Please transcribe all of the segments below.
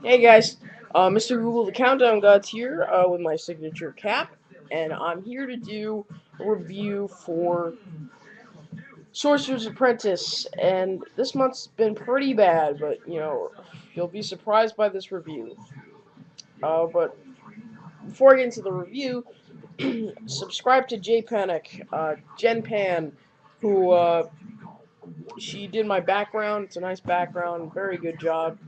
Hey guys, Mr. Google the Countdown God's here with my signature cap, and I'm here to do a review for Sorcerer's Apprentice. And this month's been pretty bad, but you'll be surprised by this review. But before I get into the review, subscribe to J Panic, Jen Pan, who she did my background. It's a nice background, very good job.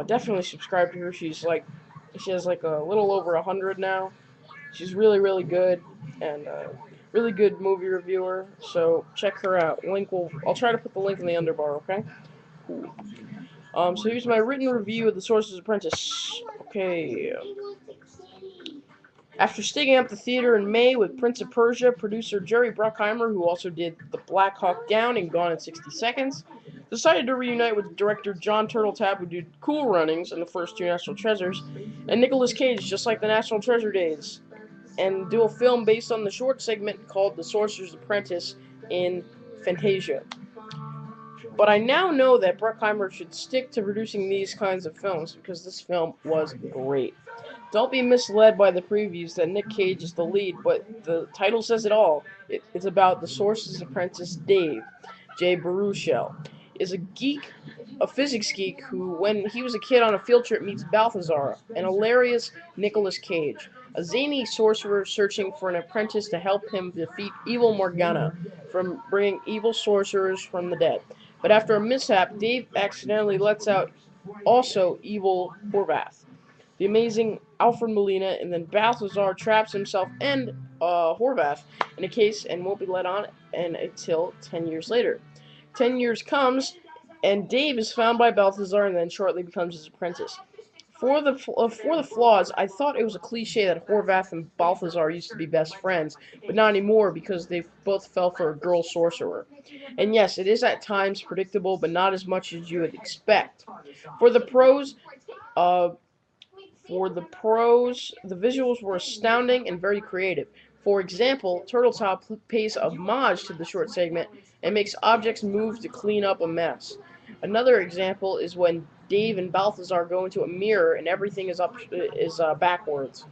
Definitely subscribe to her. She has like a little over 100 now. She's really good and really good movie reviewer. So check her out. I'll try to put the link in the underbar. Okay. Cool. So here's my written review of The Sorcerer's Apprentice. Okay. After sticking up the theater in May with Prince of Persia, producer Jerry Bruckheimer, who also did The Black Hawk Down and Gone in 60 Seconds, decided to reunite with director John Turteltaub, who did Cool Runnings and the first two National Treasures, and Nicolas Cage, just like the National Treasure days, and do a film based on the short segment called The Sorcerer's Apprentice in Fantasia. But I now know that Bruckheimer should stick to producing these kinds of films because this film was great. Don't be misled by the previews that Nick Cage is the lead, but the title says it all. It's about the Sorcerer's Apprentice Dave, Jay Baruchel, is a geek, a physics geek who, when he was a kid on a field trip, meets Balthazar, an hilarious Nicolas Cage, a zany sorcerer searching for an apprentice to help him defeat evil Morgana from bringing evil sorcerers from the dead. But after a mishap, Dave accidentally lets out also evil Horvath, the amazing Alfred Molina, and then Balthazar traps himself and Horvath in a case and won't be let on until 10 years later. 10 years comes, and Dave is found by Balthazar and then shortly becomes his apprentice. For the flaws, I thought it was a cliche that Horvath and Balthazar used to be best friends, but not anymore because they both fell for a girl sorcerer. And yes, it is at times predictable, but not as much as you would expect. For the pros, uh, the visuals were astounding and very creative. For example, Turtletop pays homage to the short segment and makes objects move to clean up a mess. Another example is when Dave and Balthazar go into a mirror and everything is backwards.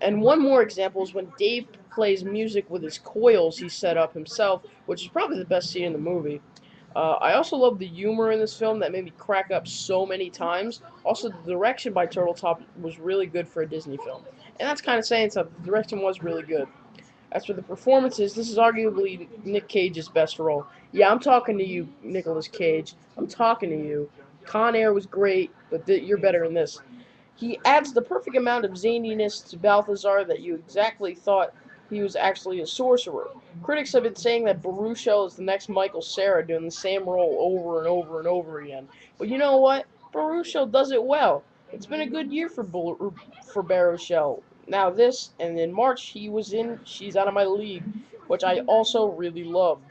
And one more example is when Dave plays music with his coils he set up himself, which is probably the best scene in the movie. I also love the humor in this film that made me crack up so many times. Also, the direction by Turtletop was really good for a Disney film. And that's kind of saying something. The direction was really good. As for the performances, this is arguably Nick Cage's best role. Yeah, I'm talking to you, Nicolas Cage. I'm talking to you. Con Air was great, but you're better in this. He adds the perfect amount of zaniness to Balthazar that you exactly thought he was actually a sorcerer. Critics have been saying that Baruchel is the next Michael Cera doing the same role over and over and over again. But you know what? Baruchel does it well. It's been a good year for Baruchel. Now this, and in March he was in She's Out of My League, which I also really loved.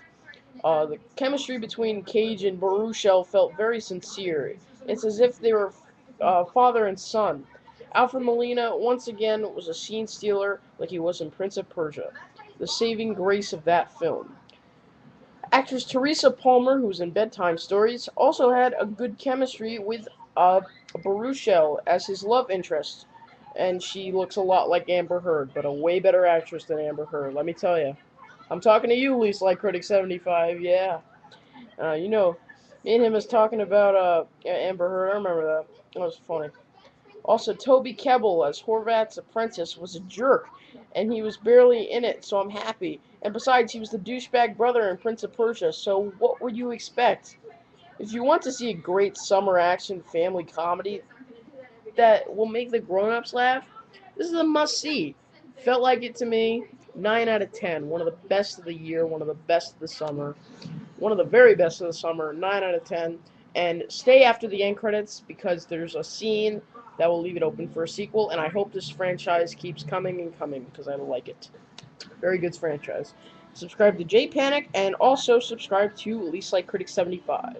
The chemistry between Cage and Baruchel felt very sincere. It's as if they were father and son. Alfred Molina, once again, was a scene stealer like he was in Prince of Persia. The saving grace of that film. Actress Teresa Palmer, who was in Bedtime Stories, also had a good chemistry with Baruchel as his love interest. And she looks a lot like Amber Heard, but a way better actress than Amber Heard, let me tell you. I'm talking to you, Lisa Like Critic 75. Yeah. You know, me and him was talking about Amber Heard. I remember that. That was funny. Also, Toby Kebbell as Horvath's apprentice was a jerk, and he was barely in it, so I'm happy. And besides, he was the douchebag brother in Prince of Persia, so what would you expect? If you want to see a great summer action family comedy that will make the grown-ups laugh, this is a must-see. Felt like it to me. 9 out of 10. One of the best of the year, one of the best of the summer. One of the very best of the summer, 9 out of 10. And stay after the end credits because there's a scene that will leave it open for a sequel, and I hope this franchise keeps coming and coming because I like it. Very good franchise. Subscribe to J Panic and also subscribe to Least Like Critic 75.